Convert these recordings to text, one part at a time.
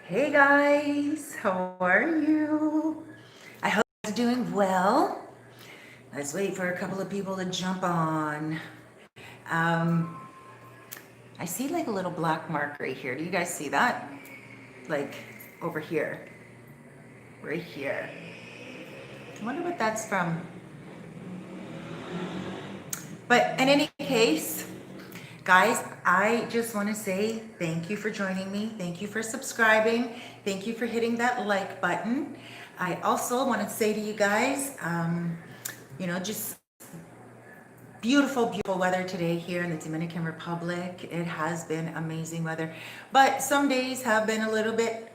Hey guys, how are you? I hope you're doing well. Let's wait for a couple of people to jump on. Um, I see like a little black mark right here. Do you guys see that? Like over here, right here. I wonder what that's from. But in any case, guys, I just want to say thank you for joining me. Thank you for subscribing. Thank you for hitting that like button. I also want to say to you guys, just beautiful, beautiful weather today here in the Dominican Republic. It has been amazing weather, but some days have been a little bit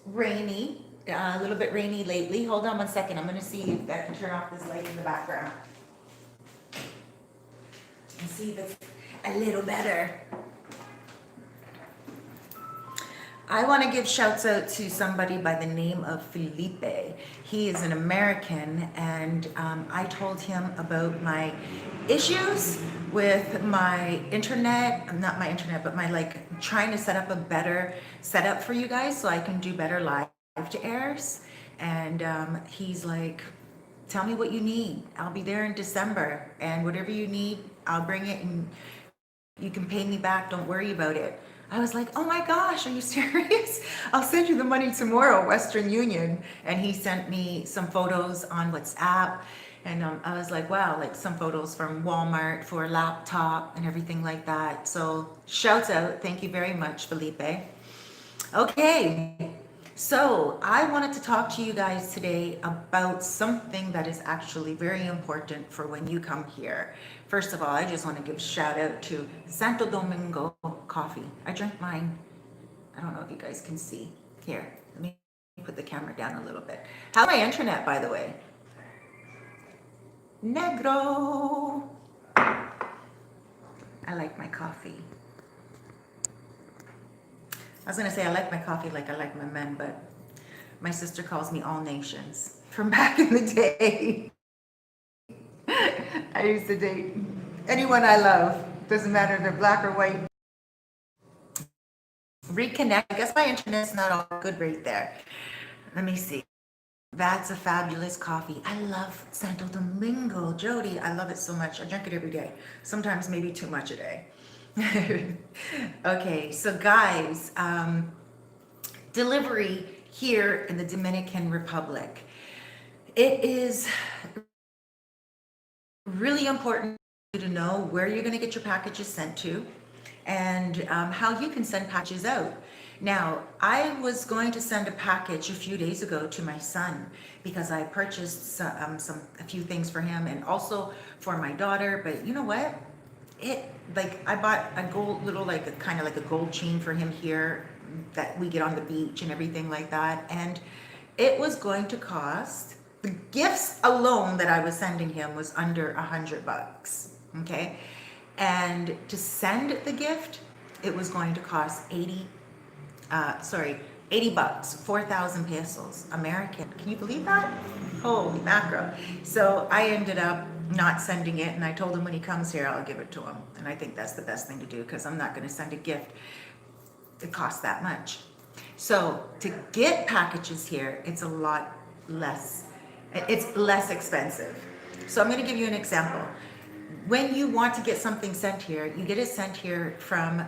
rainy, lately. Hold on one second. I'm going to see if I can turn off this light in the background and see if it's a little better. I want to give shouts out to somebody by the name of Felipe. He is an American, and I told him about my issues with my internet, not my internet, but my like trying to set up a better setup for you guys so I can do better live to airs. And he's like, tell me what you need. I'll be there in December, and whatever you need, I'll bring it, and you can pay me back. Don't worry about it. I was like, oh my gosh, are you serious? I'll send you the money tomorrow, Western Union. And he sent me some photos on WhatsApp. And I was like, wow, like some photos from Walmart for a laptop and everything like that. So shouts out. Thank you very much, Felipe. Okay, so I wanted to talk to you guys today about something that is actually very important for when you come here. First of all, I just want to give a shout out to Santo Domingo coffee. I drink mine. I don't know if you guys can see. Here, let me put the camera down a little bit. How's my internet, by the way? Negro. I like my coffee. I was gonna say I like my coffee like I like my men, but my sister calls me all nations from back in the day. I used to date anyone I love. Doesn't matter if they're black or white. Reconnect. I guess my internet's not all good right there. Let me see. That's a fabulous coffee. I love Santo Domingo, Jody. I love it so much. I drink it every day. Sometimes maybe too much a day. Okay, so guys, delivery here in the Dominican Republic. It is really important to know where you're going to get your packages sent to and how you can send packages out. Now, I was going to send a package a few days ago to my son because I purchased a few things for him and also for my daughter. But you know what? I bought a gold little like a kind of like a gold chain for him here that we get on the beach and everything like that. And it was going to cost, the gifts alone that I was sending him was under $100. Okay. And to send the gift, it was going to cost 80 bucks, 4,000 pesos American. Can you believe that? Holy macro. So I ended up not sending it, and I told him when he comes here, I'll give it to him. And I think that's the best thing to do because I'm not going to send a gift that costs that much. So to get packages here, it's a lot less, it's less expensive. So I'm going to give you an example. When you want to get something sent here, you get it sent here from,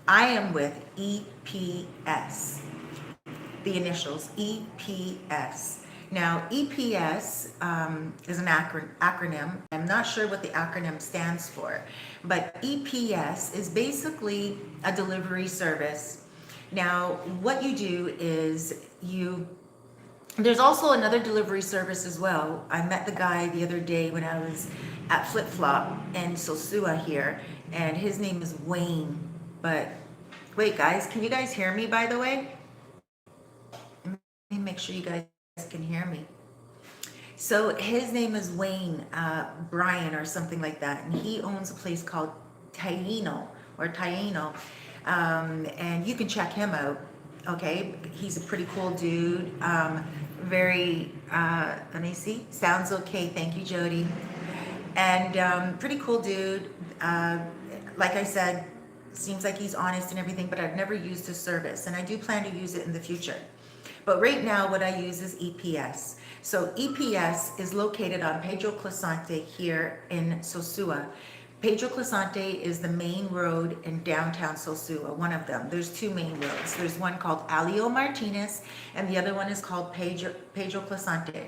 I am with EPS, the initials EPS. Now, EPS is an acronym. I'm not sure what the acronym stands for, but EPS is basically a delivery service. Now, what you do is there's also another delivery service as well. I met the guy the other day when I was at Flip Flop in Sosua here, and his name is Wayne. But wait, guys, can you guys hear me, by the way? Let me make sure you guys can hear me. So his name is Wayne Brian or something like that, and he owns a place called Taino, and you can check him out. Okay, he's a pretty cool dude. Very, let me see. Sounds okay. Thank you, Jody. And pretty cool dude. Like I said, seems like he's honest and everything, but I've never used his service, and I do plan to use it in the future. But right now, what I use is EPS. So EPS is located on Pedro Clisante here in Sosua. Pedro Clisante is the main road in downtown Sosua, one of them. There's two main roads. There's one called Alio Martinez, and the other one is called Pedro Clisante.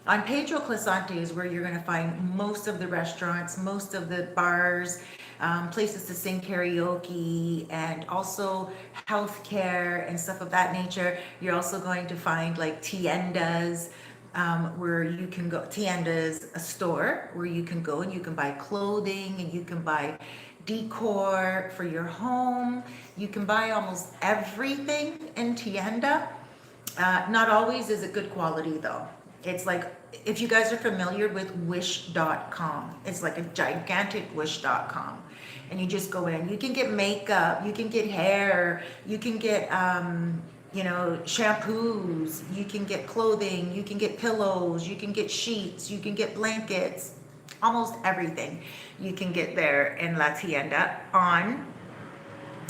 On Pedro Clisante is where you're going to find most of the restaurants, most of the bars, places to sing karaoke, and also healthcare and stuff of that nature. You're also going to find like tiendas, where you can go. Tienda is a store where you can go and you can buy clothing and you can buy decor for your home. You can buy almost everything in tienda. Not always is it good quality though. It's like, if you guys are familiar with wish.com, it's like a gigantic wish.com. And you just go in, you can get makeup, you can get hair, you can get, shampoos, you can get clothing, you can get pillows, you can get sheets, you can get blankets, almost everything you can get there in La Tienda on.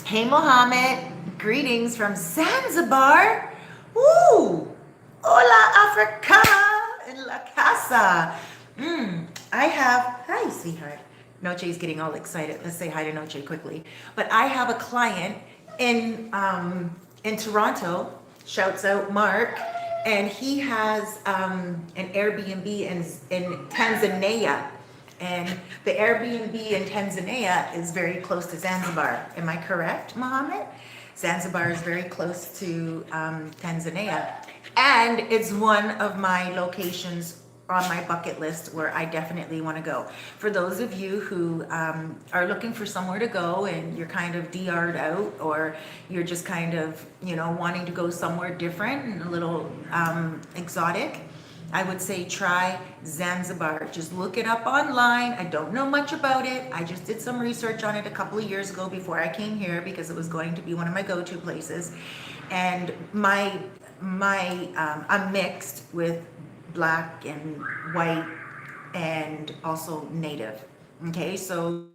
Hey Mohammed, greetings from Zanzibar. Woo! Hola Africa in La Casa. Hi sweetheart. Noche is getting all excited. Let's say hi to Noche quickly. But I have a client in Toronto. Shouts out Mark, and he has an Airbnb in Tanzania. And the Airbnb in Tanzania is very close to Zanzibar. Am I correct, Mohammed? Zanzibar is very close to Tanzania. And it's one of my locations on my bucket list where I definitely want to go. For those of you who are looking for somewhere to go and you're kind of DR'd out, or you're just kind of, wanting to go somewhere different and a little exotic, I would say try Zanzibar. Just look it up online. I don't know much about it. I just did some research on it a couple of years ago before I came here because it was going to be one of my go-to places. And I'm mixed with black and white and also native. Okay, so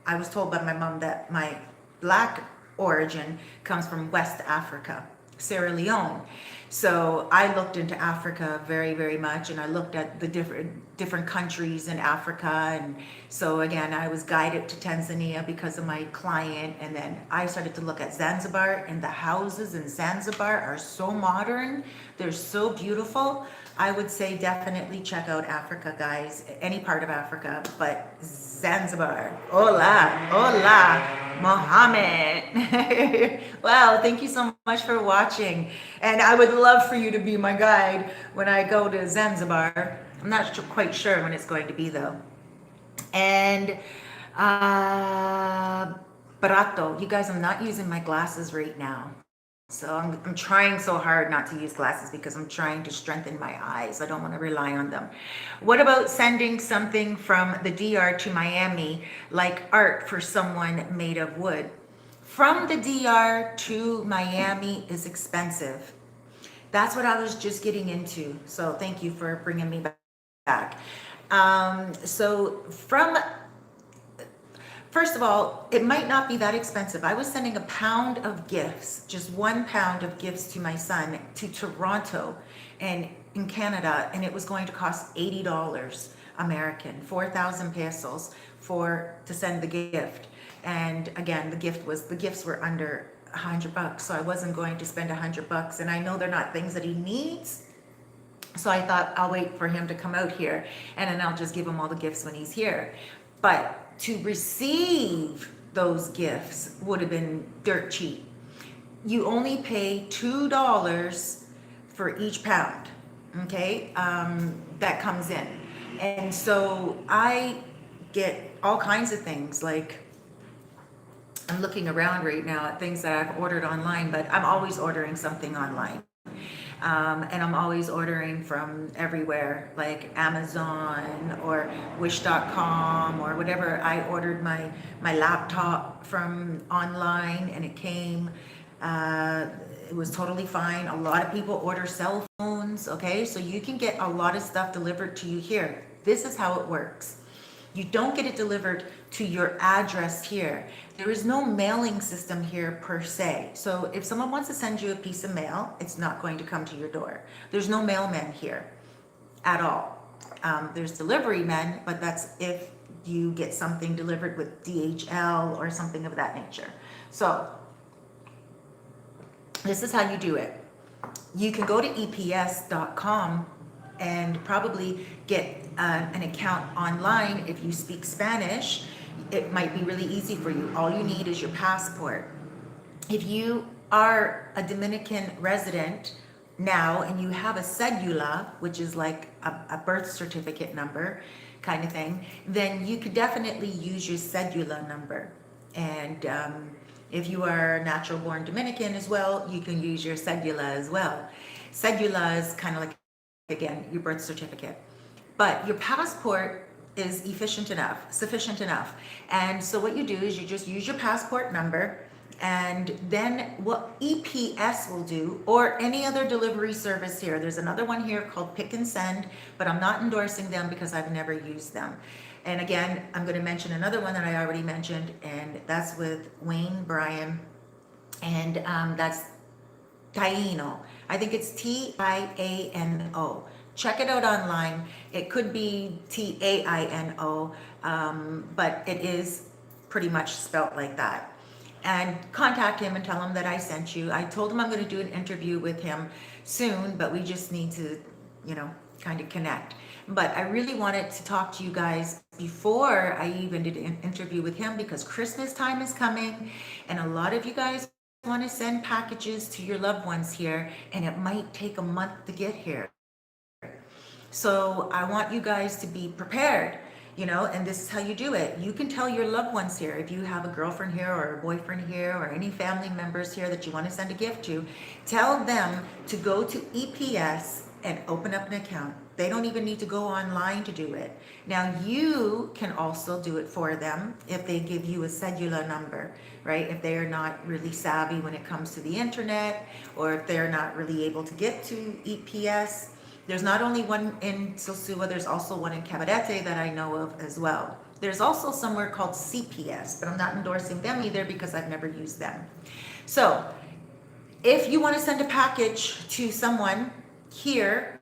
I was told by my mom that my black origin comes from West Africa, Sierra Leone. So I looked into Africa very, very much, and I looked at the different countries in Africa. And so again, I was guided to Tanzania because of my client, and then I started to look at Zanzibar, and the houses in Zanzibar are so modern. They're so beautiful. I would say definitely check out Africa, guys, any part of Africa, but Zanzibar. Hola, hola, Mohammed. Wow, thank you so much for watching. And I would love for you to be my guide when I go to Zanzibar. I'm not quite sure when it's going to be though. And Barato, you guys, I'm not using my glasses right now. So I'm trying so hard not to use glasses because I'm trying to strengthen my eyes. I don't want to rely on them. What about sending something from the DR to Miami, like art for someone made of wood? From the DR to Miami is expensive. That's what I was just getting into. So thank you for bringing me back. First of all, it might not be that expensive. I was sending a pound of gifts, just 1 pound of gifts to my son to Toronto and in Canada, and it was going to cost $80 American, 4,000 pesos to send the gift. And again, the gifts were under $100, so I wasn't going to spend $100. And I know they're not things that he needs. So I thought I'll wait for him to come out here, and then I'll just give him all the gifts when he's here. But to receive those gifts would have been dirt cheap. You only pay $2 for each pound, okay, that comes in. And so I get all kinds of things, like I'm looking around right now at things that I've ordered online, but I'm always ordering something online. And I'm always ordering from everywhere, like Amazon or wish.com or whatever. I ordered my laptop from online and it came. It was totally fine. A lot of people order cell phones, okay? So you can get a lot of stuff delivered to you here. This is how it works. You don't get it delivered to your address here. There is no mailing system here per se. So if someone wants to send you a piece of mail, it's not going to come to your door. There's no mailman here at all. There's delivery men, but that's if you get something delivered with DHL or something of that nature. So this is how you do it. You can go to eps.com and probably get an account online. If you speak Spanish, it might be really easy for you. All you need is your passport. If you are a Dominican resident now and you have a cedula, which is like a birth certificate number kind of thing, then you could definitely use your cedula number. And if you are natural born Dominican as well, you can use your cedula as well. Cedula is kind of like, again, your birth certificate. But your passport is sufficient enough. And so what you do is you just use your passport number, and then what EPS will do, or any other delivery service here, there's another one here called Pick and Send, but I'm not endorsing them because I've never used them. And again, I'm going to mention another one that I already mentioned, and that's with Wayne Bryan, and that's Taino. I think it's Tiano. Check it out online. It could be Taino, but it is pretty much spelt like that. And contact him and tell him that I sent you. I told him I'm going to do an interview with him soon, but we just need to, kind of connect. But I really wanted to talk to you guys before I even did an interview with him, because Christmas time is coming and a lot of you guys want to send packages to your loved ones here, and it might take a month to get here. So I want you guys to be prepared, and this is how you do it. You can tell your loved ones here, if you have a girlfriend here or a boyfriend here or any family members here that you want to send a gift to, tell them to go to EPS and open up an account. They don't even need to go online to do it. Now you can also do it for them if they give you a cedula number, right? If they are not really savvy when it comes to the internet, or if they're not really able to get to EPS. There's not only one in Sosua, there's also one in Cabarete that I know of as well. There's also somewhere called CPS, but I'm not endorsing them either because I've never used them. So if you want to send a package to someone here,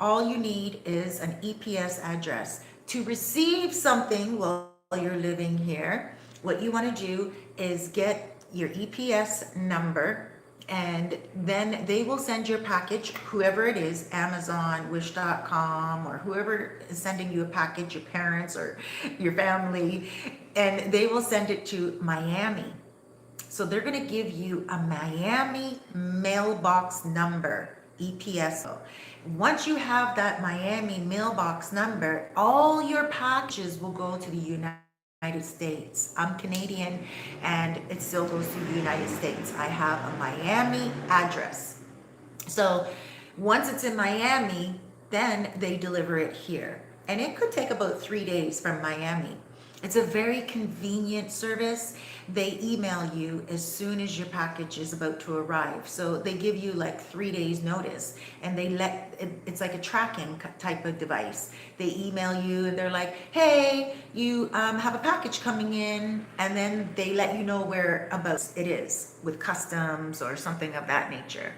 all you need is an EPS address. To receive something while you're living here, what you want to do is get your EPS number, and then they will send your package, whoever it is, Amazon, wish.com, or whoever is sending you a package, your parents or your family, and they will send it to Miami. So they're going to give you a Miami mailbox number, EPS. Once you have that Miami mailbox number, all your packages will go to the United States. I'm Canadian and it still goes to the United States. I have a Miami address. So once it's in Miami, then they deliver it here. And it could take about 3 days from Miami. It's a very convenient service. They email you as soon as your package is about to arrive. So they give you like 3 days notice, and it's like a tracking type of device. They email you and they're like, hey, you have a package coming in, and then they let you know whereabouts it is with customs or something of that nature.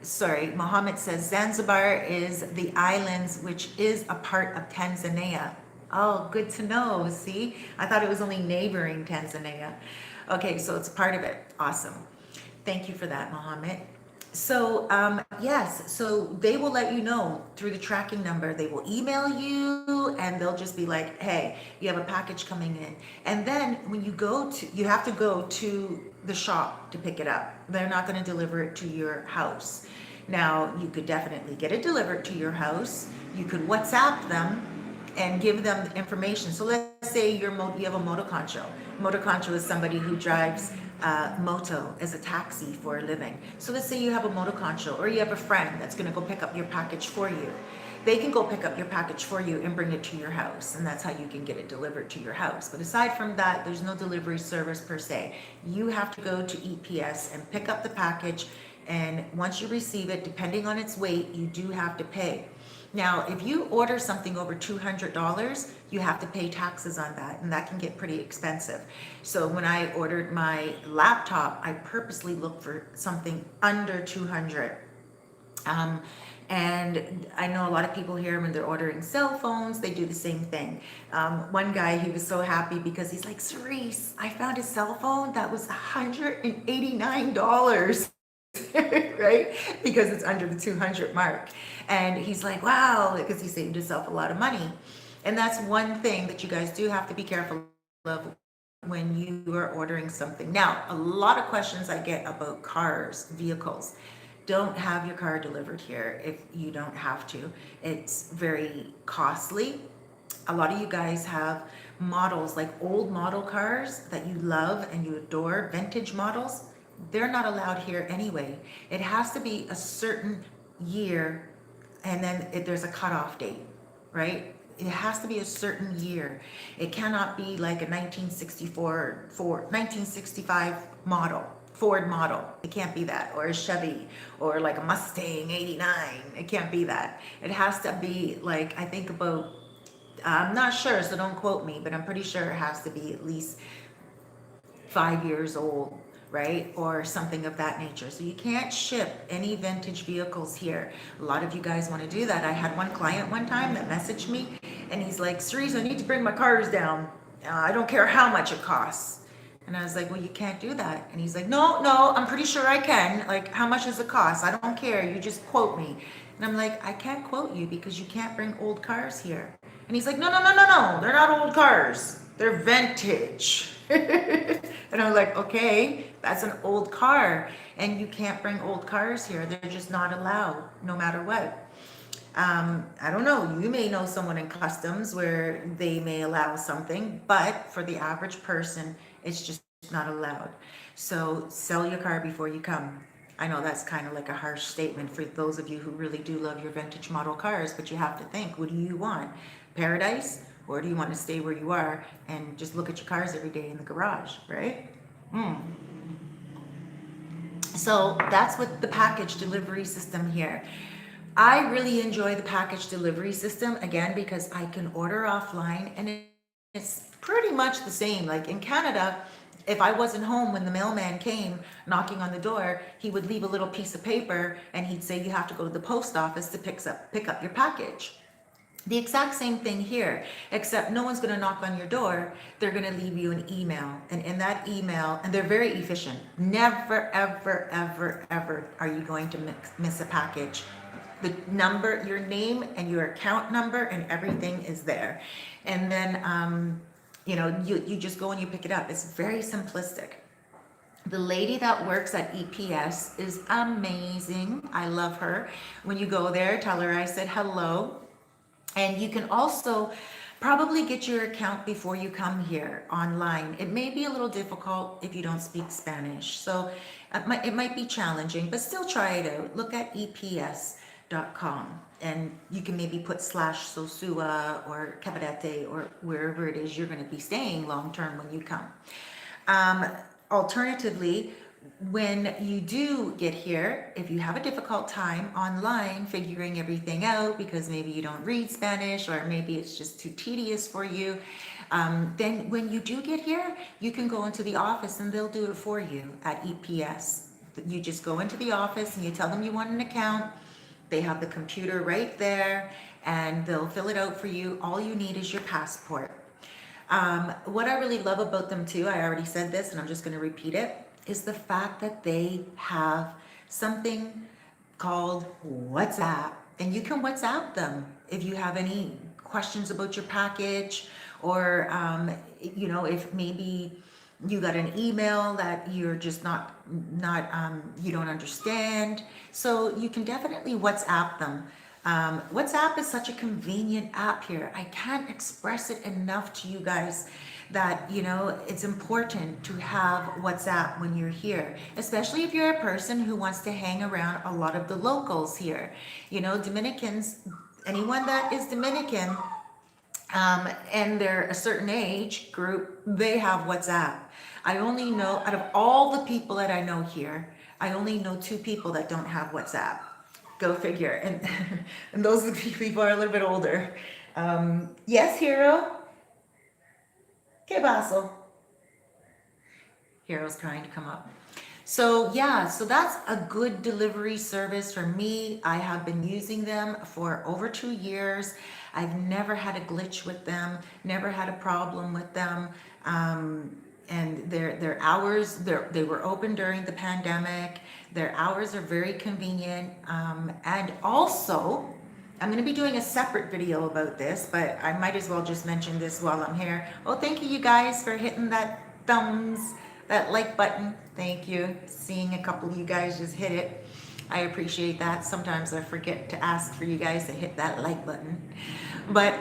Sorry, Mohammed says Zanzibar is the islands, which is a part of Tanzania. Oh, good to know. See, I thought it was only neighboring Tanzania. Okay, so it's a part of it. Awesome. Thank you for that, Mohammed. So yes, so they will let you know through the tracking number. They will email you and they'll just be like, hey, you have a package coming in. And then when you have to go to the shop to pick it up. They're not going to deliver it to your house. Now, you could definitely get it delivered to your house. You could WhatsApp them and give them the information. So let's say you have a motoconcho. Motoconcho is somebody who drives moto as a taxi for a living. So let's say you have a motoconcho, or you have a friend that's going to go pick up your package for you. They can go pick up your package for you and bring it to your house, and that's how you can get it delivered to your house. But aside from that, there's no delivery service per se. You have to go to EPS and pick up the package, and once you receive it, depending on its weight, you do have to pay. Now, if you order something over $200, you have to pay taxes on that, and that can get pretty expensive. So when I ordered my laptop, I purposely looked for something under 200. Um, and I know a lot of people here when they're ordering cell phones, they do the same thing. One guy, he was so happy because he's like, Cerise, I found a cell phone that was $189. Right? Because it's under the 200 mark. And he's like, wow, because he saved himself a lot of money. And that's one thing that you guys do have to be careful of when you are ordering something. Now, a lot of questions I get about cars, vehicles. Don't have your car delivered here if you don't have to. It's very costly. A lot of you guys have models, like old model cars that you love and you adore, vintage models. They're not allowed here anyway. It has to be a certain year, and then there's a cutoff date, right? It has to be a certain year. It cannot be like a 1965 model, Ford model. It can't be that, or a Chevy, or like a Mustang 89. It can't be that. It has to be like, I think about, I'm not sure, so don't quote me, but I'm pretty sure it has to be at least 5 years old, right? Or something of that nature. So you can't ship any vintage vehicles here. A lot of you guys want to do that. I had one client one time that messaged me and he's like, Cerise, I need to bring my cars down. I don't care how much it costs. And I was like, well, you can't do that. And he's like, no, I'm pretty sure I can. Like, how much does it cost? I don't care. You just quote me. And I'm like, I can't quote you because you can't bring old cars here. And he's like, no. They're not old cars. They're vintage. And I'm like, okay, that's an old car. And you can't bring old cars here. They're just not allowed, no matter what. I don't know, you may know someone in customs where they may allow something, but for the average person, it's just not allowed. So sell your car before you come. I know that's kind of like a harsh statement for those of you who really do love your vintage model cars, but you have to think, what do you want? Paradise? Or do you want to stay where you are and just look at your cars every day in the garage, right? So that's what the package delivery system here. I really enjoy the package delivery system, again, because I can order offline and it's pretty much the same. Like in Canada, if I wasn't home when the mailman came knocking on the door, he would leave a little piece of paper and he'd say, you have to go to the post office to pick up your package. The exact same thing here, except no one's going to knock on your door. They're going to leave you an email. And in that email, and they're very efficient. Never, ever, ever, ever are you going to miss a package. The number, your name and your account number and everything is there. And then, you just go and you pick it up. It's very simplistic. The lady that works at EPS is amazing. I love her. When you go there, tell her I said hello. And you can also probably get your account before you come here online. It may be a little difficult if you don't speak Spanish. So it might be challenging, but still try it out. Look at EPS.com and you can maybe put /Sosua or Cabarete or wherever it is you're going to be staying long term when you come. Alternatively, when you do get here, if you have a difficult time online figuring everything out because maybe you don't read Spanish or maybe it's just too tedious for you, then when you do get here, you can go into the office and they'll do it for you at EPS. You just go into the office and you tell them you want an account. They have the computer right there and they'll fill it out for you. All you need is your passport. What I really love about them too, I already said this and I'm just going to repeat it, is the fact that they have something called WhatsApp, and you can WhatsApp them if you have any questions about your package, or if maybe you got an email that you're just not you don't understand. So you can definitely WhatsApp them. WhatsApp is such a convenient app here. I can't express it enough to you guys that, it's important to have WhatsApp when you're here, especially if you're a person who wants to hang around a lot of the locals here. Dominicans, anyone that is Dominican, and they're a certain age group, they have WhatsApp. I only know, out of all the people that I know here, I only know 2 people that don't have WhatsApp. Go figure. And and those people are a little bit older. Yes, Hero. Que paso? Hero's trying to come up. So yeah, so that's a good delivery service for me. I have been using them for over 2 years. I've never had a glitch with them, never had a problem with them. And their hours, they were open during the pandemic. Their hours are very convenient. And also, I'm going to be doing a separate video about this, but I might as well just mention this while I'm here. Oh, thank you guys for hitting that that like button. Thank you. Seeing a couple of you guys just hit it. I appreciate that. Sometimes I forget to ask for you guys to hit that like button. But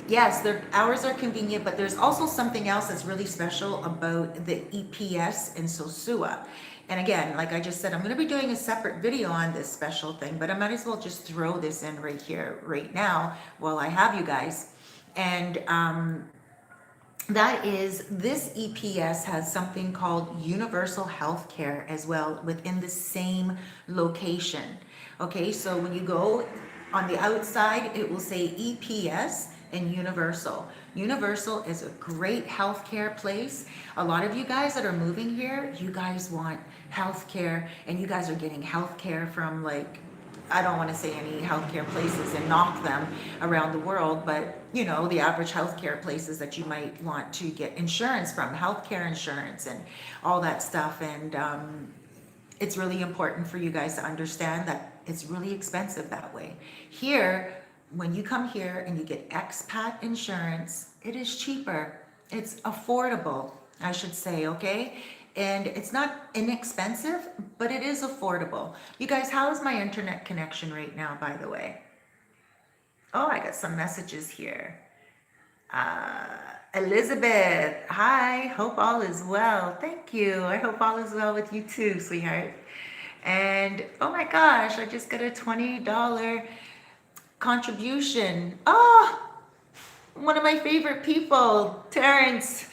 yes, their hours are convenient, but there's also something else that's really special about the EPS in Sosua. And again, like I just said, I'm going to be doing a separate video on this special thing, but I might as well just throw this in right here, right now, while I have you guys. And that is, this EPS has something called universal health care as well within the same location. Okay, so when you go on the outside, it will say EPS and Universal. Universal is a great healthcare place. A lot of you guys that are moving here, you guys want healthcare, and you guys are getting healthcare from, like, I don't want to say any healthcare places and knock them around the world, but you know, the average healthcare places that you might want to get insurance from, healthcare insurance and all that stuff. And it's really important for you guys to understand that it's really expensive that way. Here, when you come here and you get expat insurance, it is cheaper. It's affordable, I should say, okay? And it's not inexpensive, but it is affordable. You guys, how is my internet connection right now, by the way? Oh, I got some messages here. Elizabeth, hi, hope all is well. Thank you. I hope all is well with you too, sweetheart. And oh my gosh, I just got a $20 contribution. Oh, one of my favorite people, Terrence.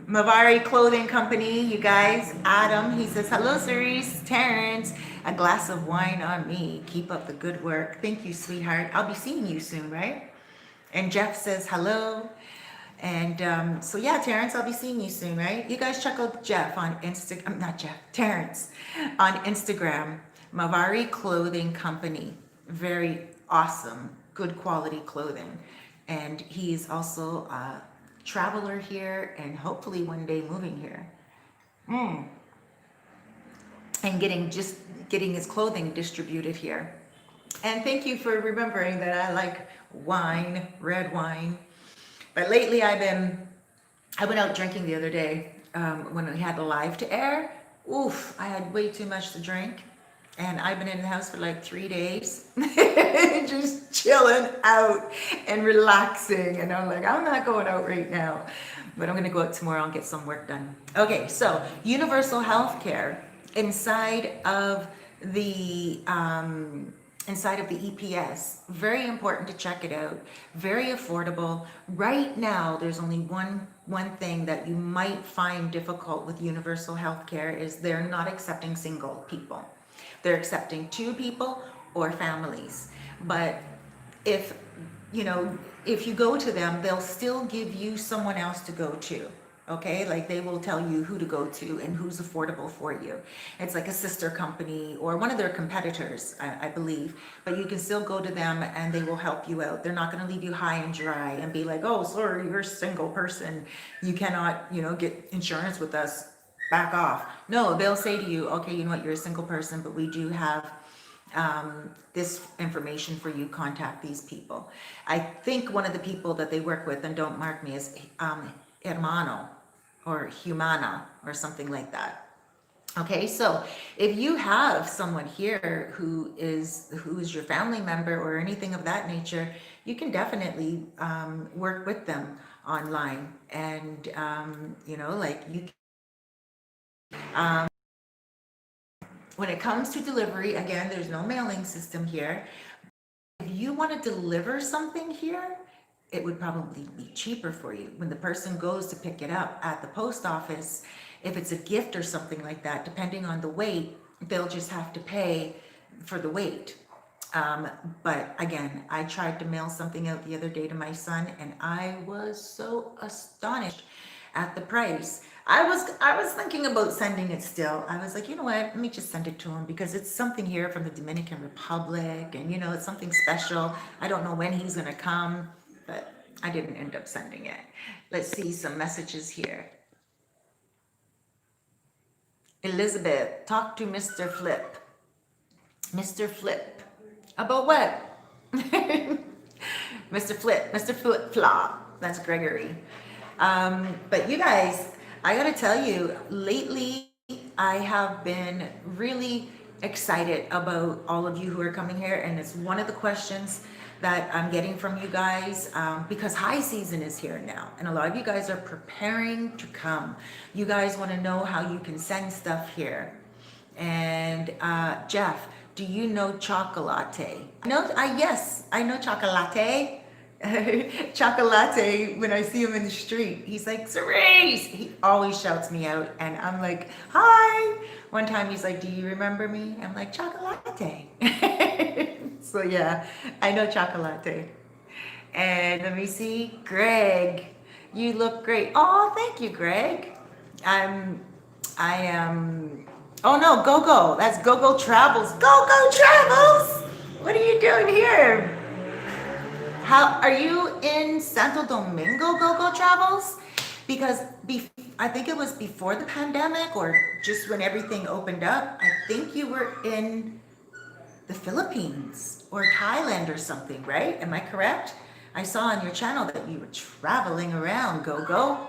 Mavari Clothing Company, you guys. Adam, he says, hello, Cerise. Terrence, a glass of wine on me. Keep up the good work. Thank you, sweetheart. I'll be seeing you soon, right? And Jeff says, hello. And so, yeah, Terrence, I'll be seeing you soon, right? You guys check out Jeff on Instagram. Not Jeff, Terrence on Instagram. Mavari Clothing Company. Very awesome, good quality clothing. And he's also traveler here and hopefully one day moving here. And getting his clothing distributed here. And thank you for remembering that I like wine, red wine. But lately I went out drinking the other day when we had the live to air. Oof, I had way too much to drink. And I've been in the house for like 3 days, just chilling out and relaxing. And I'm like, I'm not going out right now, but I'm going to go out tomorrow and get some work done. Okay, so universal health care inside of the EPS. Very important to check it out. Very affordable. Right now, there's only one thing that you might find difficult with universal health care is they're not accepting single people. They're accepting 2 people or families. But if you go to them, they'll still give you someone else to go to. Okay, like they will tell you who to go to and who's affordable for you. It's like a sister company or one of their competitors, I believe. But you can still go to them and they will help you out. They're not going to leave you high and dry and be like, oh, sorry, you're a single person. You cannot, get insurance with us. Back off. No, they'll say to you, okay, you know what, you're a single person, but we do have this information for you. Contact these people. I think one of the people that they work with, and don't mark me, is hermano or humana or something like that. Okay, so if you have someone here who is your family member or anything of that nature, you can definitely work with them online. And when it comes to delivery, again, there's no mailing system here. If you want to deliver something here, it would probably be cheaper for you. When the person goes to pick it up at the post office, if it's a gift or something like that, depending on the weight, they'll just have to pay for the wait. But again, I tried to mail something out the other day to my son, and I was so astonished at the price. I was thinking about sending it still. I was like, you know what? Let me just send it to him because it's something here from the Dominican Republic, and it's something special. I don't know when he's gonna come, but I didn't end up sending it. Let's see some messages here. Elizabeth, talk to Mr. Flip. Mr. Flip. About what? Mr. Flip Flop. That's Gregory. But you guys, I gotta tell you, lately I have been really excited about all of you who are coming here, and it's one of the questions that I'm getting from you guys, because high season is here now, and a lot of you guys are preparing to come. You guys want to know how you can send stuff here. And Jeff, do you know Chocolate? No, yes, I know Chocolate. Chocolate, when I see him in the street, he's like, Cerise! He always shouts me out, and I'm like, hi! One time he's like, do you remember me? I'm like, Chocolate. So yeah, I know Chocolate. And let me see, Greg, you look great. Oh, thank you, Greg. I am, oh no, Go-Go. That's Go-Go Travels. Go-Go Travels! What are you doing here? How are you in Santo Domingo, Go-Go Travels? Because I think it was before the pandemic or just when everything opened up. I think you were in the Philippines or Thailand or something, right? Am I correct? I saw on your channel that you were traveling around, Go-Go.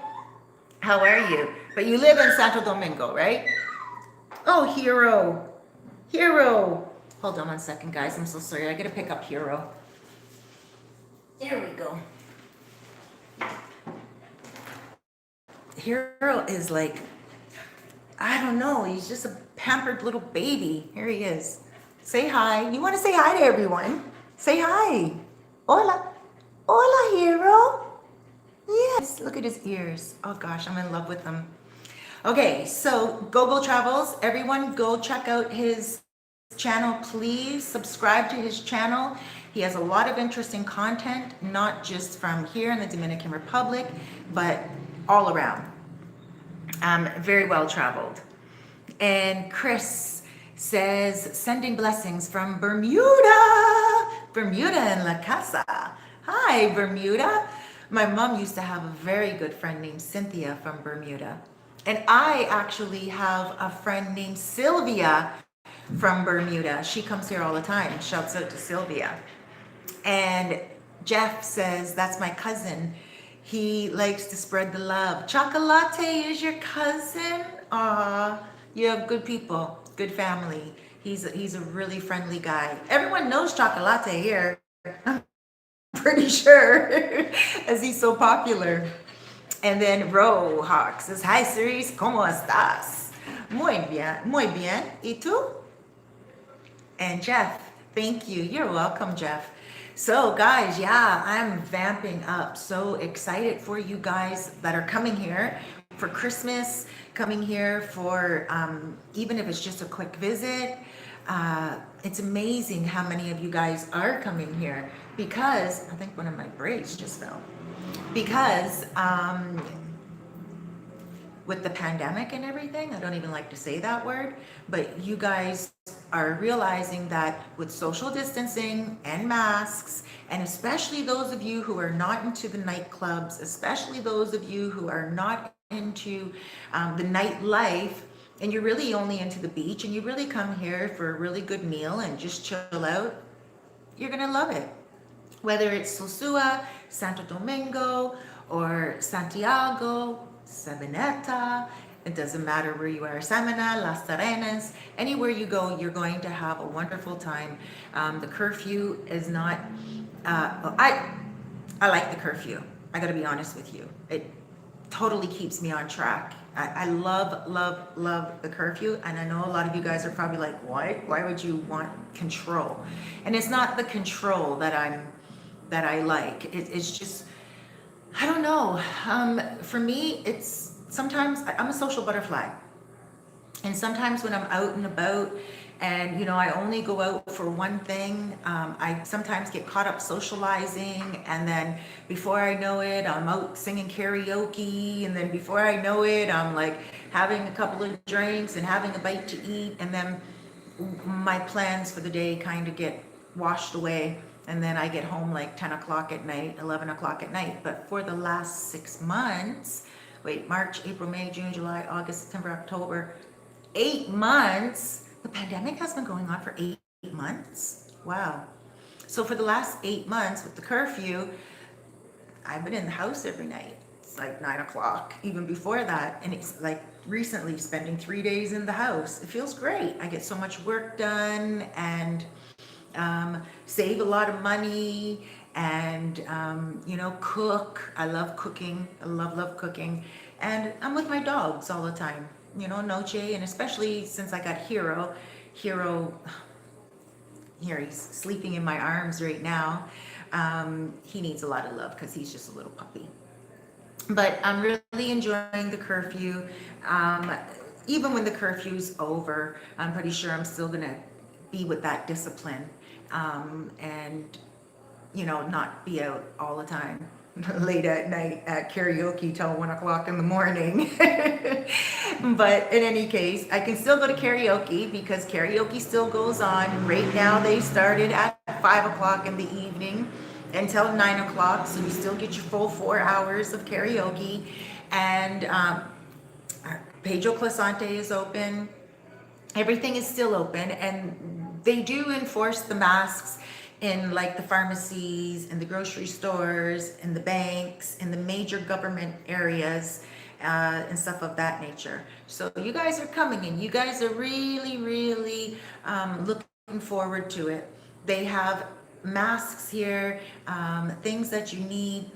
How are you? But you live in Santo Domingo, right? Oh, Hero. Hero. Hold on one second, guys. I'm so sorry. I gotta pick up Hero. There we go. Hero is like, I don't know, he's just a pampered little baby. Here he is. Say hi. You want to say hi to everyone? Say hi. Hola. Hola, Hero. Yes, look at his ears. Oh gosh, I'm in love with them. Okay, so Go-Go Travels, everyone go check out his channel. Please subscribe to his channel. He has a lot of interesting content, not just from here in the Dominican Republic, but all around. Very well traveled. And Chris says, sending blessings from Bermuda. Bermuda in La Casa. Hi, Bermuda. My mom used to have a very good friend named Cynthia from Bermuda. And I actually have a friend named Sylvia from Bermuda. She comes here all the time. Shouts out to Sylvia. And Jeff says, that's my cousin. He likes to spread the love. Chocolate is your cousin? Aw, you have good people, good family. He's a really friendly guy. Everyone knows Chocolate here. I'm pretty sure, as he's so popular. And then Ro Hawk says, hi, Cerise, ¿cómo estás? Muy bien, muy bien. ¿Y tú? And Jeff, thank you. You're welcome, Jeff. So guys, yeah, I'm vamping up. So excited for you guys that are coming here for Christmas, coming here for, even if it's just a quick visit. It's amazing how many of you guys are coming here because, I think one of my braids just fell. Because with the pandemic and everything, I don't even like to say that word, but you guys are realizing that with social distancing and masks, and especially those of you who are not into the nightclubs, especially those of you who are not into the nightlife, and you're really only into the beach, and you really come here for a really good meal and just chill out, you're gonna love it. Whether it's Sosua, Santo Domingo, or Santiago, Sabaneta, it doesn't matter where you are, Samana, Las Arenas, anywhere you go, you're going to have a wonderful time. The curfew is not, I like the curfew. I gotta be honest with you. It totally keeps me on track. I love, love, love the curfew. And I know a lot of you guys are probably like, why would you want control? And it's not the control that I like. It's just, I don't know. For me, it's sometimes I'm a social butterfly. And sometimes when I'm out and about And, you know, I only go out for one thing. I sometimes get caught up socializing, and then before I know it, I'm out singing karaoke. And then before I know it, I'm like having a couple of drinks and having a bite to eat. And then my plans for the day kind of get washed away. And then I get home like 10 o'clock at night, 11 o'clock at night. But for the last 6 months, wait, March, April, May, June, July, August, September, October, 8 months. The pandemic has been going on for 8 months. Wow. So for the last 8 months with the curfew, I've been in the house every night. It's like 9 o'clock, even before that. And it's like recently spending 3 days in the house. It feels great. I get so much work done and save a lot of money and, you know, cook. I love cooking. I love cooking. And I'm with my dogs all the time, you know, Noche. And especially since I got Hero, here he's sleeping in my arms right now. He needs a lot of love because he's just a little puppy. But I'm really enjoying the curfew. Even when the curfew's over, I'm pretty sure I'm still gonna be with that discipline, and you know, not be out all the time late at night at karaoke till 1 o'clock in the morning. But in any case, I can still go to karaoke because karaoke still goes on. Right now, they started at 5 o'clock in the evening until 9 o'clock, so you still get your full 4 hours of karaoke. And Pedro Clasante is open. Everything is still open, and they do enforce the masks in like the pharmacies, in the grocery stores, in the banks, in the major government areas, and stuff of that nature. So you guys are coming in. You guys are really looking forward to it. They have masks here, things that you need,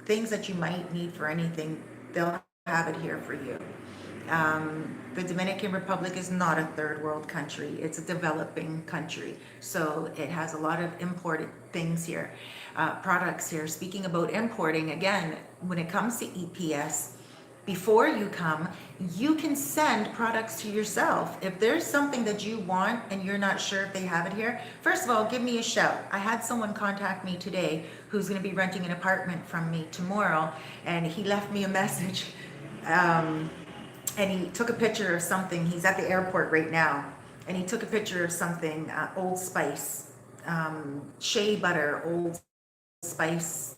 things that you might need for anything. They'll have it here for you. The Dominican Republic is not a third world country. It's a developing country. So it has a lot of imported things here, products here. Speaking about importing, again, when it comes to EPS, before you come, you can send products to yourself. If there's something that you want and you're not sure if they have it here, first of all, give me a shout. I had someone contact me today who's going to be renting an apartment from me tomorrow, and he left me a message. And he took a picture of something. He's at the airport right now, and he took a picture of something, Old Spice, shea butter, Old Spice.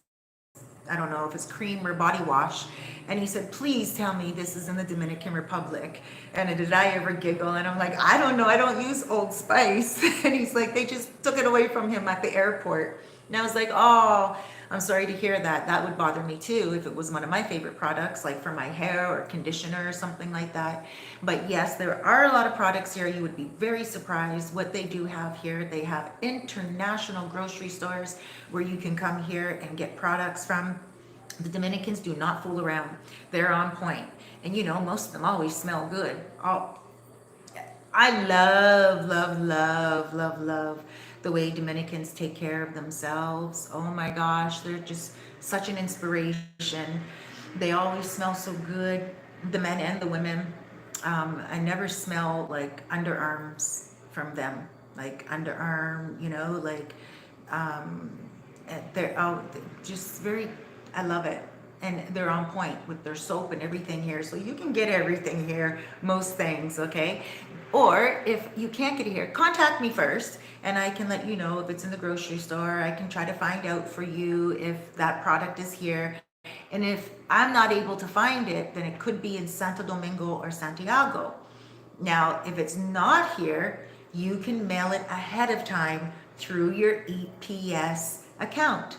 I don't know if it's cream or body wash. And he said, please tell me this is in the Dominican Republic. And did I ever giggle? And I'm like, I don't know. I don't use Old Spice. And he's like, they just took it away from him at the airport. And I was like, oh, I'm sorry to hear that. That would bother me too if it was one of my favorite products, like for my hair or conditioner or something like that. But yes, there are a lot of products here. You would be very surprised what they do have here. They have international grocery stores where you can come here and get products from. The Dominicans do not fool around. They're on point. And you know, most of them always smell good. Oh, I love the way Dominicans take care of themselves. Oh my gosh, they're just such an inspiration. They always smell so good, the men and the women. I never smell like underarms from them, like underarm, you know, like they're just very, I love it. And they're on point with their soap and everything here. So you can get everything here, most things, okay? Or if you can't get it here, contact me first and I can let you know if it's in the grocery store. I can try to find out for you if that product is here. And if I'm not able to find it, then it could be in Santo Domingo or Santiago. Now, if it's not here, you can mail it ahead of time through your EPS account.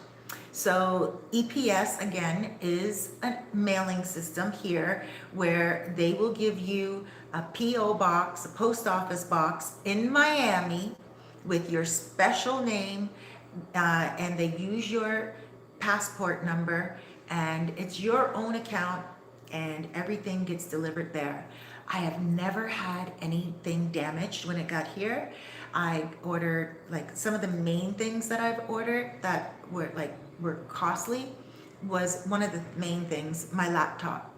So EPS, again, is a mailing system here where they will give you a PO box, a post office box in Miami with your special name, and they use your passport number, and it's your own account, and everything gets delivered there. I have never had anything damaged when it got here. I ordered, like, some of the main things that I've ordered that were costly was one of the main things, my laptop.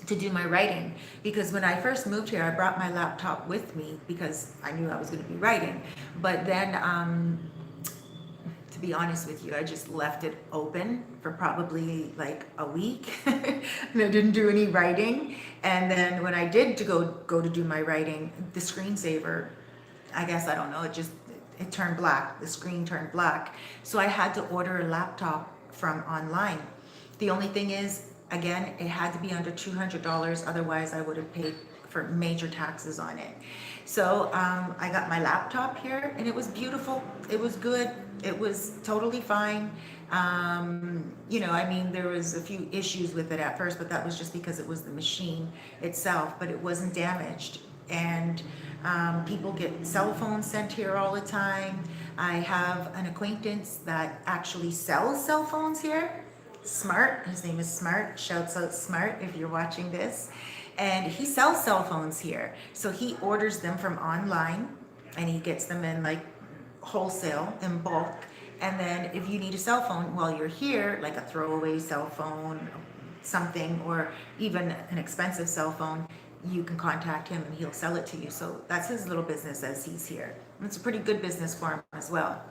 to do my writing, because when I first moved here, I brought my laptop with me because I knew I was going to be writing. But then, to be honest with you, I just left it open for probably like a week and I didn't do any writing. And then when I did to go to do my writing, the screensaver, I guess, I don't know, it turned black. The screen turned black. So I had to order a laptop from online. The only thing is, again, it had to be under $200. Otherwise, I would have paid for major taxes on it. So I got my laptop here and it was beautiful. It was good. It was totally fine. You know, I mean, there was a few issues with it at first, but that was just because it was the machine itself, but it wasn't damaged. And people get cell phones sent here all the time. I have an acquaintance that actually sells cell phones here. Smart, his name is Smart. Shouts out Smart if you're watching this. And he sells cell phones here. So he orders them from online and he gets them in like wholesale in bulk. And then if you need a cell phone while you're here, like a throwaway cell phone, something, or even an expensive cell phone, you can contact him and he'll sell it to you. So that's his little business as he's here. And it's a pretty good business for him as well.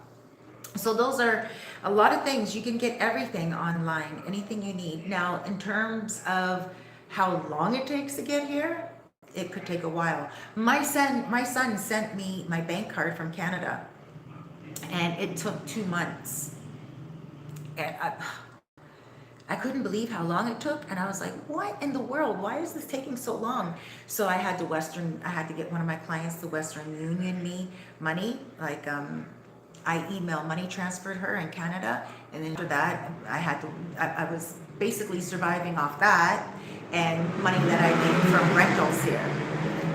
So those are a lot of things. You can get everything online, anything you need. Now, in terms of how long it takes to get here, it could take a while. My son sent me my bank card from Canada, and it took 2 months. And I couldn't believe how long it took, and I was like, what in the world? Why is this taking so long? So I had to get one of my clients to Western Union me money, like I money transferred her in Canada, and then after that, I was basically surviving off that and money that I made from rentals here.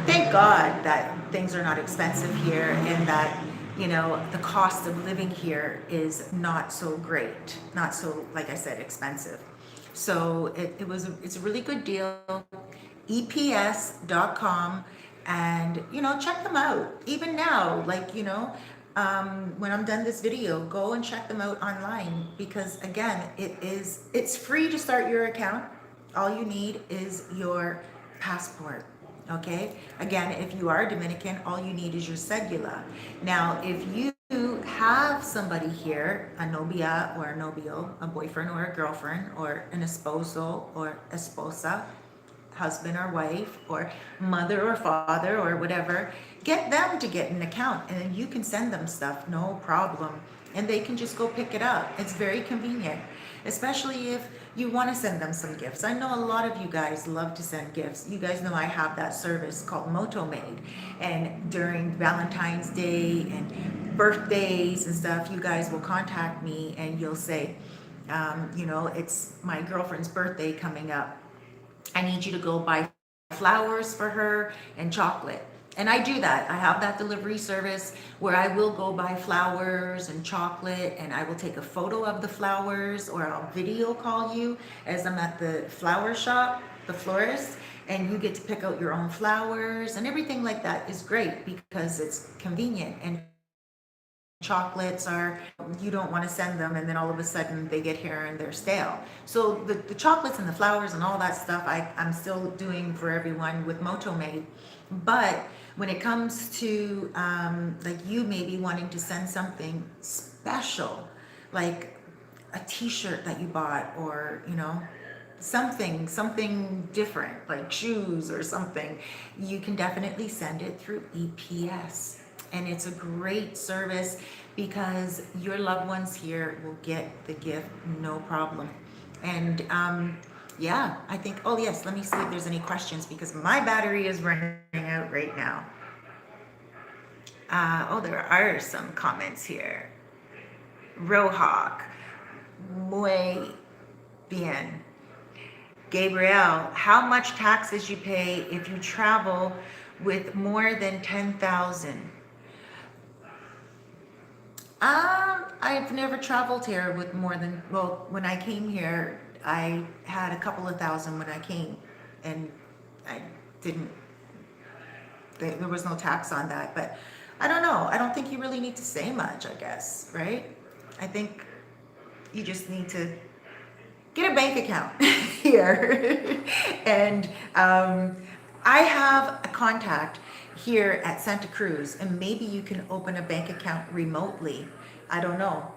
Thank God that things are not expensive here and that, you know, the cost of living here is not so great, not so, like I said, expensive. So it's a really good deal. EPS.com, and, you know, check them out. Even now, like, you know, when I'm done this video, go and check them out online, because again, it's free to start your account. All you need is your passport. Okay. Again, if you are Dominican, all you need is your cedula. Now, if you have somebody here, a novia or a novio, a boyfriend or a girlfriend, or an esposo or esposa, husband or wife, or mother or father or whatever, get them to get an account, and then you can send them stuff, no problem. And they can just go pick it up. It's very convenient, especially if you want to send them some gifts. I know a lot of you guys love to send gifts. You guys know I have that service called MotoMaid. And during Valentine's Day and birthdays and stuff, you guys will contact me and you'll say, you know, it's my girlfriend's birthday coming up. I need you to go buy flowers for her and chocolate. And I do that. I have that delivery service where I will go buy flowers and chocolate, and I will take a photo of the flowers, or I'll video call you as I'm at the flower shop, the florist, and you get to pick out your own flowers, and everything like that is great because it's convenient. And chocolates are, you don't want to send them and then all of a sudden they get here and they're stale. So the chocolates and the flowers and all that stuff I'm still doing for everyone with MotoMaid. But when it comes to like you maybe wanting to send something special, like a t-shirt that you bought, or you know, something different, like shoes or something, you can definitely send it through EPS. And it's a great service because your loved ones here will get the gift, no problem. And yeah, I think, oh yes, let me see if there's any questions because my battery is running out right now. Oh, there are some comments here. Rohawk, muy bien. Gabriel, how much taxes you pay if you travel with more than 10,000? I've never traveled here with more than, well, when I came here, I had a couple of thousand when I came, and I didn't, there was no tax on that, but I don't know. I don't think you really need to say much, I guess, right? I think you just need to get a bank account here. And I have a contact here at Santa Cruz, and maybe you can open a bank account remotely. I don't know.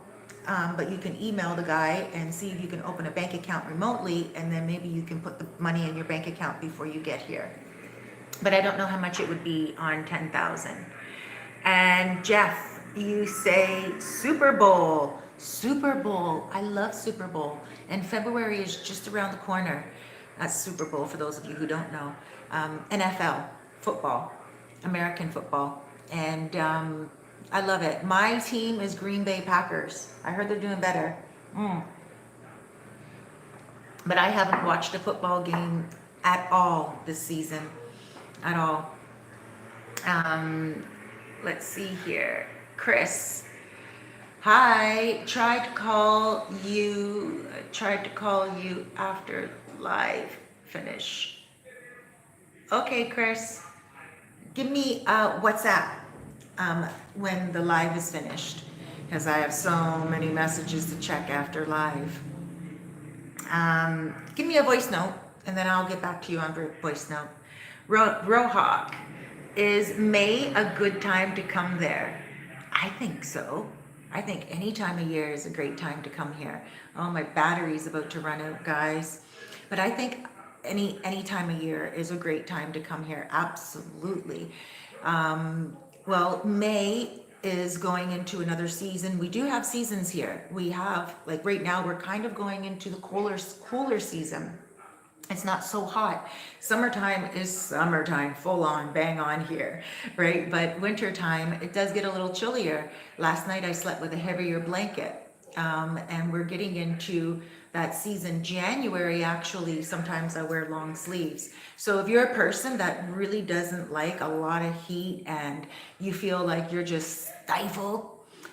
But you can email the guy and see if you can open a bank account remotely, and then maybe you can put the money in your bank account before you get here. But I don't know how much it would be on 10,000. And Jeff, you say Super Bowl. Super Bowl. I love Super Bowl. And February is just around the corner. That's Super Bowl for those of you who don't know. NFL, football, American football. And I love it. My team is Green Bay Packers. I heard they're doing better. But I haven't watched a football game at all this season. At all. Let's see here. Chris. Hi. Tried to call you after live finish. Okay, Chris. Give me WhatsApp when the live is finished, because I have so many messages to check after live. Give me a voice note, and then I'll get back to you on voice note. Rohawk, is May a good time to come there? I think so. I think any time of year is a great time to come here. Oh, my battery's about to run out, guys. But I think any time of year is a great time to come here. Absolutely. Well, May is going into another season. We do have seasons here. We have, like right now, we're kind of going into the cooler season. It's not so hot. Summertime is summertime, full on, bang on here, right? But wintertime, it does get a little chillier. Last night I slept with a heavier blanket, and we're getting into that season. January, actually, sometimes I wear long sleeves. So if you're a person that really doesn't like a lot of heat and you feel like you're just stifled,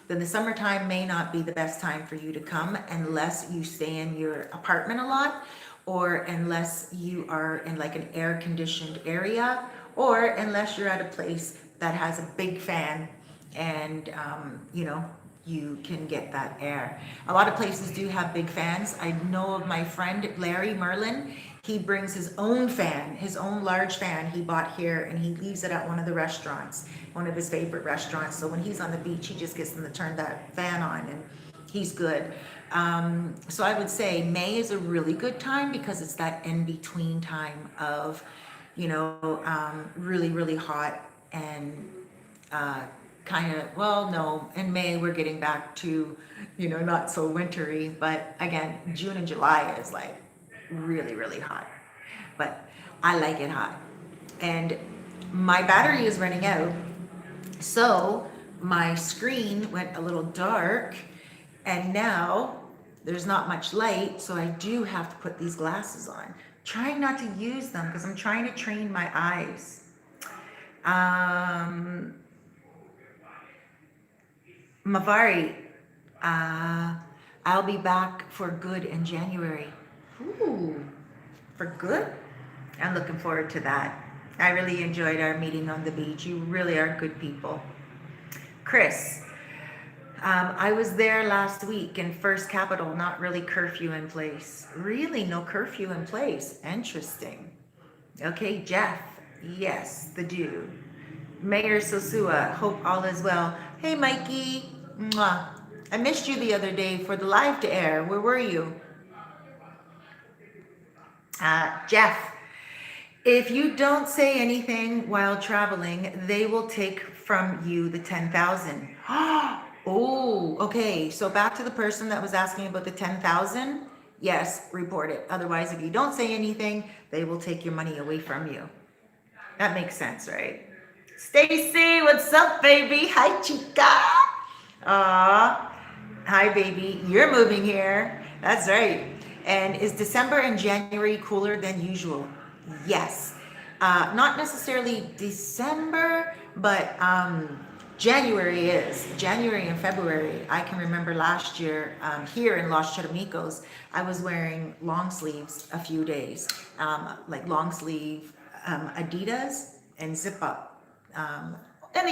then the summertime may not be the best time for you to come unless you stay in your apartment a lot, or unless you are in like an air conditioned area, or unless you're at a place that has a big fan and you can get that air. A lot of places do have big fans. I know of my friend Larry Merlin. He brings his own fan, his own large fan he bought here, and he leaves it at one of the restaurants, one of his favorite restaurants. So when he's on the beach, he just gets them to turn that fan on, and he's good. So I would say May is a really good time because it's that in-between time of, really, really hot and in May we're getting back to, not so wintry, but again, June and July is like really, really hot, but I like it hot. And my battery is running out, so my screen went a little dark, and now there's not much light, so I do have to put these glasses on. Trying not to use them because I'm trying to train my eyes. Mavari, I'll be back for good in January. Ooh, for good? I'm looking forward to that. I really enjoyed our meeting on the beach. You really are good people. Chris, I was there last week in First Capital, not really curfew in place. Really, no curfew in place. Interesting. Okay, Jeff, yes, the dude. Mayor Sosua, hope all is well. Hey, Mikey. Mwah. I missed you the other day for the live to air. Where were you? Jeff, if you don't say anything while traveling, they will take from you the 10,000. Oh, okay. So back to the person that was asking about the 10,000. Yes, report it. Otherwise, if you don't say anything, they will take your money away from you. That makes sense, right? Stacy, what's up, baby? Hi, chica. Hi, baby. You're moving here. That's right. And is December and January cooler than usual? Yes. Not necessarily December, but January is. January and February. I can remember last year here in Los Charamicos, I was wearing long sleeves a few days, like long sleeve Adidas and zip up. In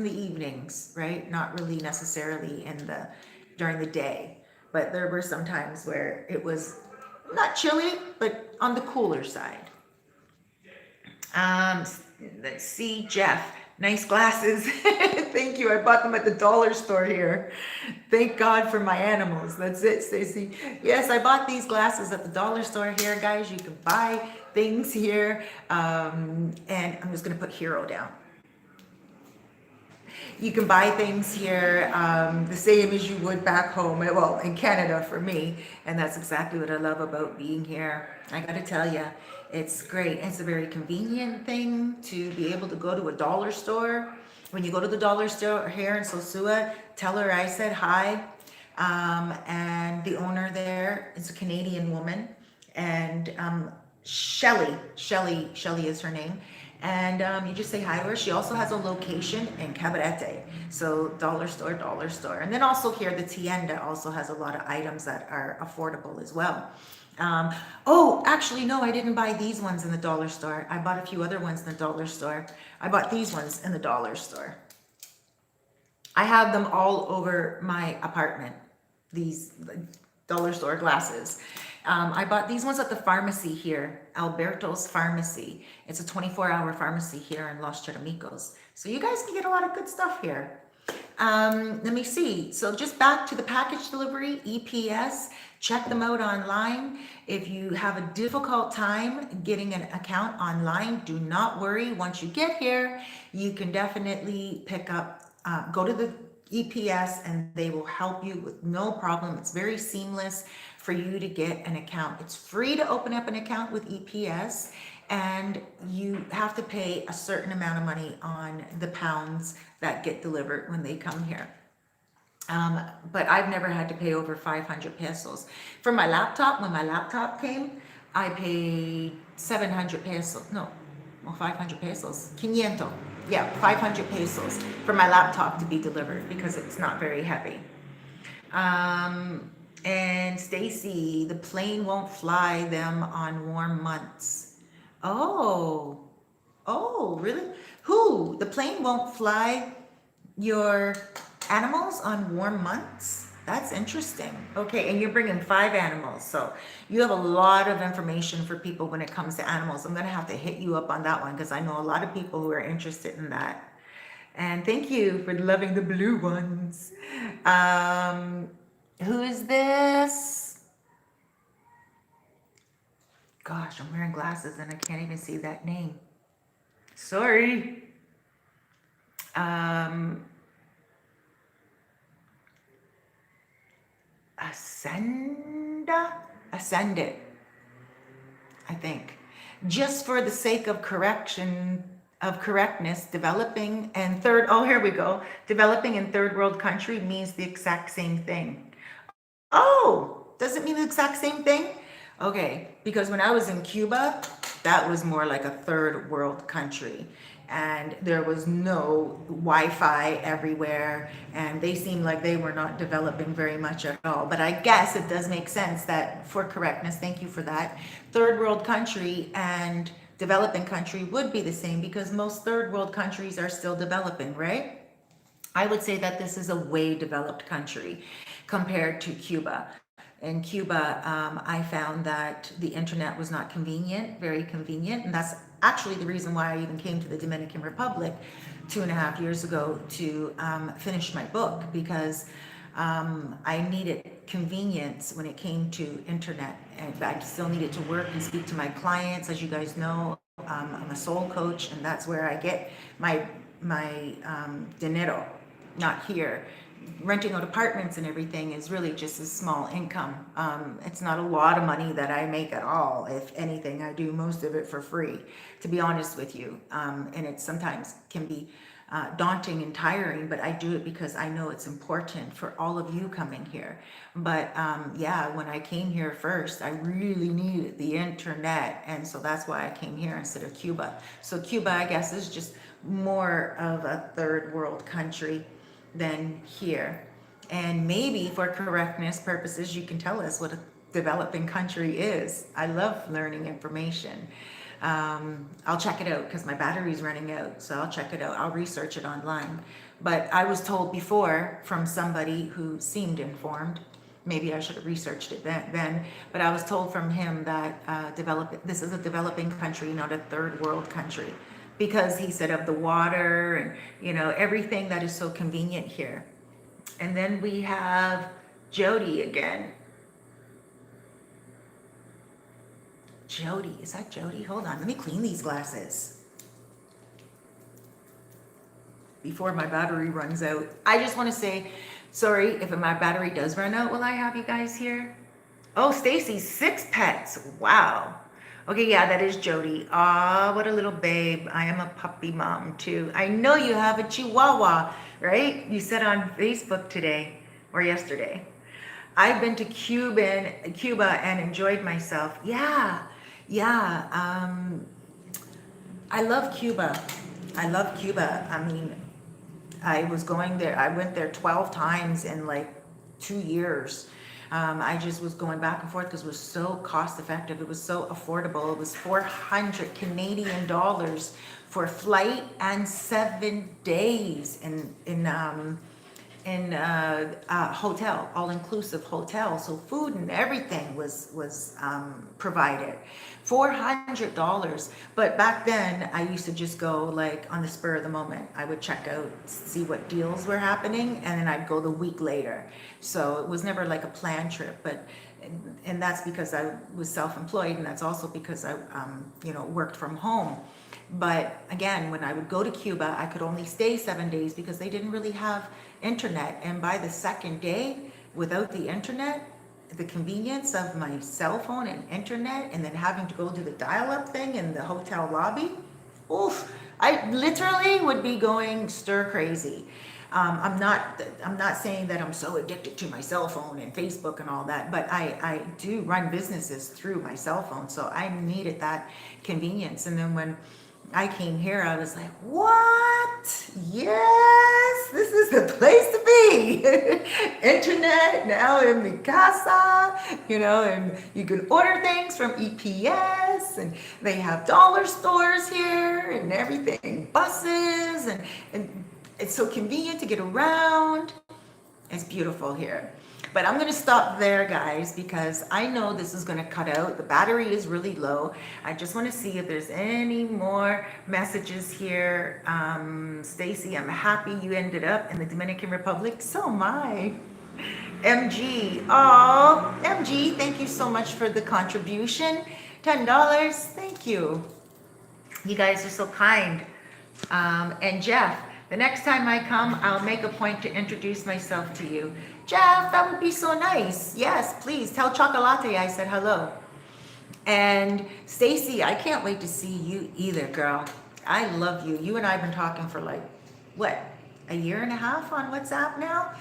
the evenings, right? Not really necessarily during the day. but there were some times where it was not chilly, but on the cooler side. Um, let's see, Jeff. Nice glasses. Thank you. I bought them at the dollar store here. Thank God for my animals. That's it, Stacy. Yes, I bought these glasses at the dollar store here, guys. You can buy things here. And I'm just going to put Hero down. You can buy things here the same as you would back home, well, in Canada for me. And that's exactly what I love about being here. I got to tell you, it's great. It's a very convenient thing to be able to go to a dollar store. When you go to the dollar store here in Sosua, tell her I said hi. And the owner there is a Canadian woman. And Shelly is her name. And you just say hi to her. She also has a location in Cabarete. So dollar store. And then also here, the Tienda also has a lot of items that are affordable as well. Oh, actually, no, I didn't buy these ones in the dollar store. I bought a few other ones in the dollar store. I bought these ones in the dollar store. I have them all over my apartment, these dollar store glasses. I bought these ones at the pharmacy here, Alberto's Pharmacy. It's a 24-hour pharmacy here in Los Charamicos. So you guys can get a lot of good stuff here. Let me see. So just back to the package delivery, EPS, check them out online. If you have a difficult time getting an account online, do not worry. Once you get here, you can definitely pick up, go to the EPS and they will help you with no problem. It's very seamless for you to get an account. It's free to open up an account with EPS, and you have to pay a certain amount of money on the pounds that get delivered when they come here. But I've never had to pay over 500 pesos. For my laptop, when my laptop came, I paid 700 pesos. No, well, 500 pesos. 500. Yeah, 500 pesos for my laptop to be delivered because it's not very heavy. And Stacy, the plane won't fly them on warm months. Oh, really? Who? The plane won't fly your animals on warm months? That's interesting. Okay, and you're bringing 5 animals. So you have a lot of information for people when it comes to animals. I'm going to have to hit you up on that one because I know a lot of people who are interested in that. And thank you for loving the blue ones. Who is this? Gosh, I'm wearing glasses and I can't even see that name. Sorry. Ascended, I think. Just for the sake of correctness, developing in third world country means the exact same thing. Oh, does it mean the exact same thing? Okay, because when I was in Cuba, that was more like a third world country. And there was no Wi-Fi everywhere, and they seemed like they were not developing very much at all. But I guess it does make sense that, for correctness, thank you for that, third world country and developing country would be the same because most third world countries are still developing, right? I would say that this is a way developed country compared to Cuba. In Cuba, I found that the internet was not very convenient, and that's actually the reason why I even came to the Dominican Republic 2.5 years ago to finish my book, because I needed convenience when it came to internet, and I still needed to work and speak to my clients. As you guys know, I'm a soul coach, and that's where I get my dinero, not here. Renting out apartments and everything is really just a small income. It's not a lot of money that I make at all. If anything, I do most of it for free, to be honest with you. And it sometimes can be daunting and tiring, but I do it because I know it's important for all of you coming here. But yeah, when I came here first, I really needed the internet. And so that's why I came here instead of Cuba. So Cuba, I guess, is just more of a third world country than here. And maybe for correctness purposes, you can tell us what a developing country is. I love learning information. I'll check it out because my battery's running out, so I'll check it out. I'll research it online. But I was told before from somebody who seemed informed Maybe I should have researched it then, but I was told from him that this is a developing country, not a third world country, because he said of the water and everything that is so convenient here. And then we have Jody again. Jody, is that Jody? Hold on, let me clean these glasses before my battery runs out. I just want to say, sorry if my battery does run out while I have you guys here. Oh, Stacy, 6 pets. Wow. Okay, yeah, that is Jody. Ah, what a little babe. I am a puppy mom too. I know you have a Chihuahua, right? You said on Facebook today or yesterday. I've been to Cuba and enjoyed myself. Yeah. I love Cuba. I love Cuba. I mean, I was going there. I went there 12 times in like 2 years. I just was going back and forth because it was so cost effective. It was so affordable. It was 400 Canadian dollars for a flight and 7 days in hotel, all-inclusive hotel. So food and everything was provided. $400. But back then, I used to just go like on the spur of the moment. I would check out, see what deals were happening, and then I'd go the week later. So it was never like a planned trip, and that's because I was self-employed, and that's also because I worked from home. But again, when I would go to Cuba, I could only stay 7 days because they didn't really have internet. And by the second day, without the internet, the convenience of my cell phone and internet, and then having to go to the dial-up thing in the hotel lobby, oof, I literally would be going stir crazy. I'm not saying that I'm so addicted to my cell phone and Facebook and all that, but I do run businesses through my cell phone, so I needed that convenience. And then when I came here, I was like, what? Yes, this is the place to be. Internet now in mi casa, and you can order things from EPS, and they have dollar stores here and everything, buses, and it's so convenient to get around. It's beautiful here. But I'm going to stop there, guys, because I know this is going to cut out. The battery is really low. I just want to see if there's any more messages here. Stacy, I'm happy you ended up in the Dominican Republic. So am I. MG. Oh, MG, thank you so much for the contribution. $10. Thank you. You guys are so kind. And Jeff, the next time I come, I'll make a point to introduce myself to you. Jeff, that would be so nice. Yes, please tell Chocolate I said hello. And Stacy, I can't wait to see you either, girl. I love you. You and I have been talking for like, what, a year and a half on WhatsApp now?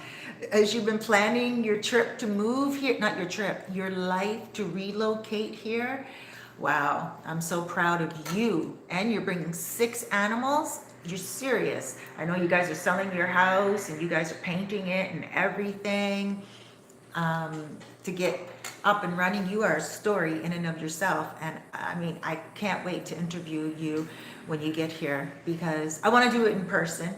As you've been planning your trip to move here, not your trip, your life to relocate here. Wow, I'm so proud of you. And you're bringing 6 animals. You're serious. I know you guys are selling your house and you guys are painting it and everything to get up and running. You are a story in and of yourself. And I mean, I can't wait to interview you when you get here because I want to do it in person.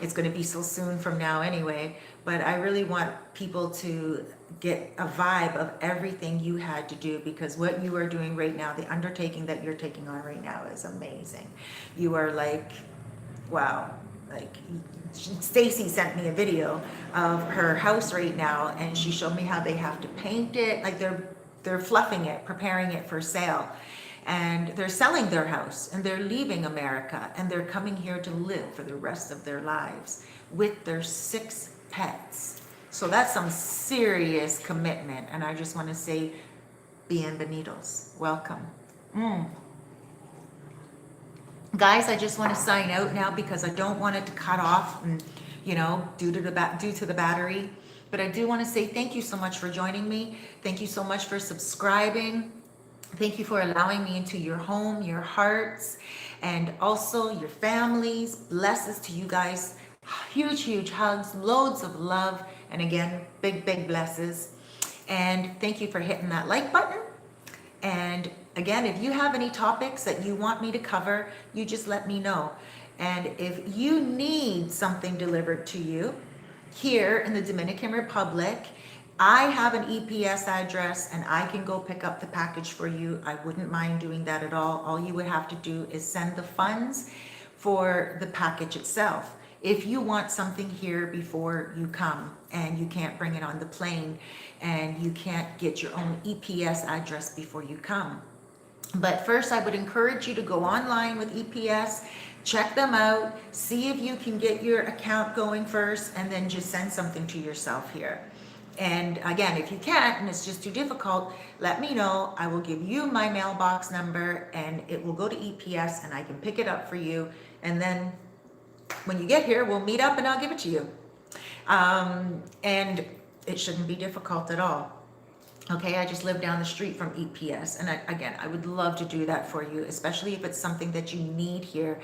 It's going to be so soon from now anyway, but I really want people to get a vibe of everything you had to do because what you are doing right now, the undertaking that you're taking on right now is amazing. You are like, wow, like Stacy sent me a video of her house right now and she showed me how they have to paint it, like they're fluffing it, preparing it for sale. And they're selling their house and they're leaving America and they're coming here to live for the rest of their lives with their 6 pets. So that's some serious commitment. And I just want to say, bienvenidos, welcome. Guys, I just want to sign out now because I don't want it to cut off and, due to the battery. But I do want to say thank you so much for joining me. Thank you so much for subscribing. Thank you for allowing me into your home, your hearts, and also your families. Blessings to you guys. Huge, huge hugs, loads of love. And again, big, big blessings. And thank you for hitting that like button. And again, if you have any topics that you want me to cover, you just let me know. And if you need something delivered to you here in the Dominican Republic, I have an EPS address and I can go pick up the package for you. I wouldn't mind doing that at all. All you would have to do is send the funds for the package itself. If you want something here before you come and you can't bring it on the plane and you can't get your own EPS address before you come. But first, I would encourage you to go online with EPS, check them out, see if you can get your account going first, and then just send something to yourself here. And again, if you can't and it's just too difficult, let me know. I will give you my mailbox number and it will go to EPS and I can pick it up for you. And then when you get here, we'll meet up and I'll give it to you. And it shouldn't be difficult at all. Okay, I just live down the street from EPS. And I would love to do that for you, especially if it's something that you need here,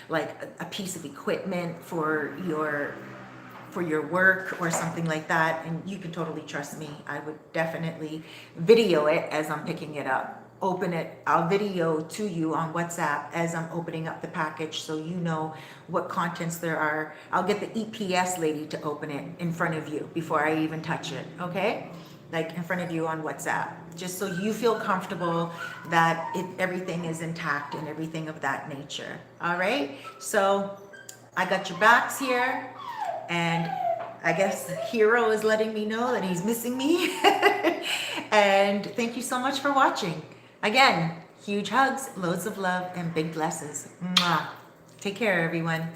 like a piece of equipment for your work or something like that. And you can totally trust me. I would definitely video it as I'm picking it up. Open it, I'll video to you on WhatsApp as I'm opening up the package so you know what contents there are. I'll get the EPS lady to open it in front of you before I even touch it, okay? Like in front of you on WhatsApp, just so you feel comfortable that everything is intact and everything of that nature. All right, so I got your backs here, and I guess Hero is letting me know that he's missing me. And thank you so much for watching. Again, huge hugs, loads of love, and big blesses. Mwah. Take care, everyone.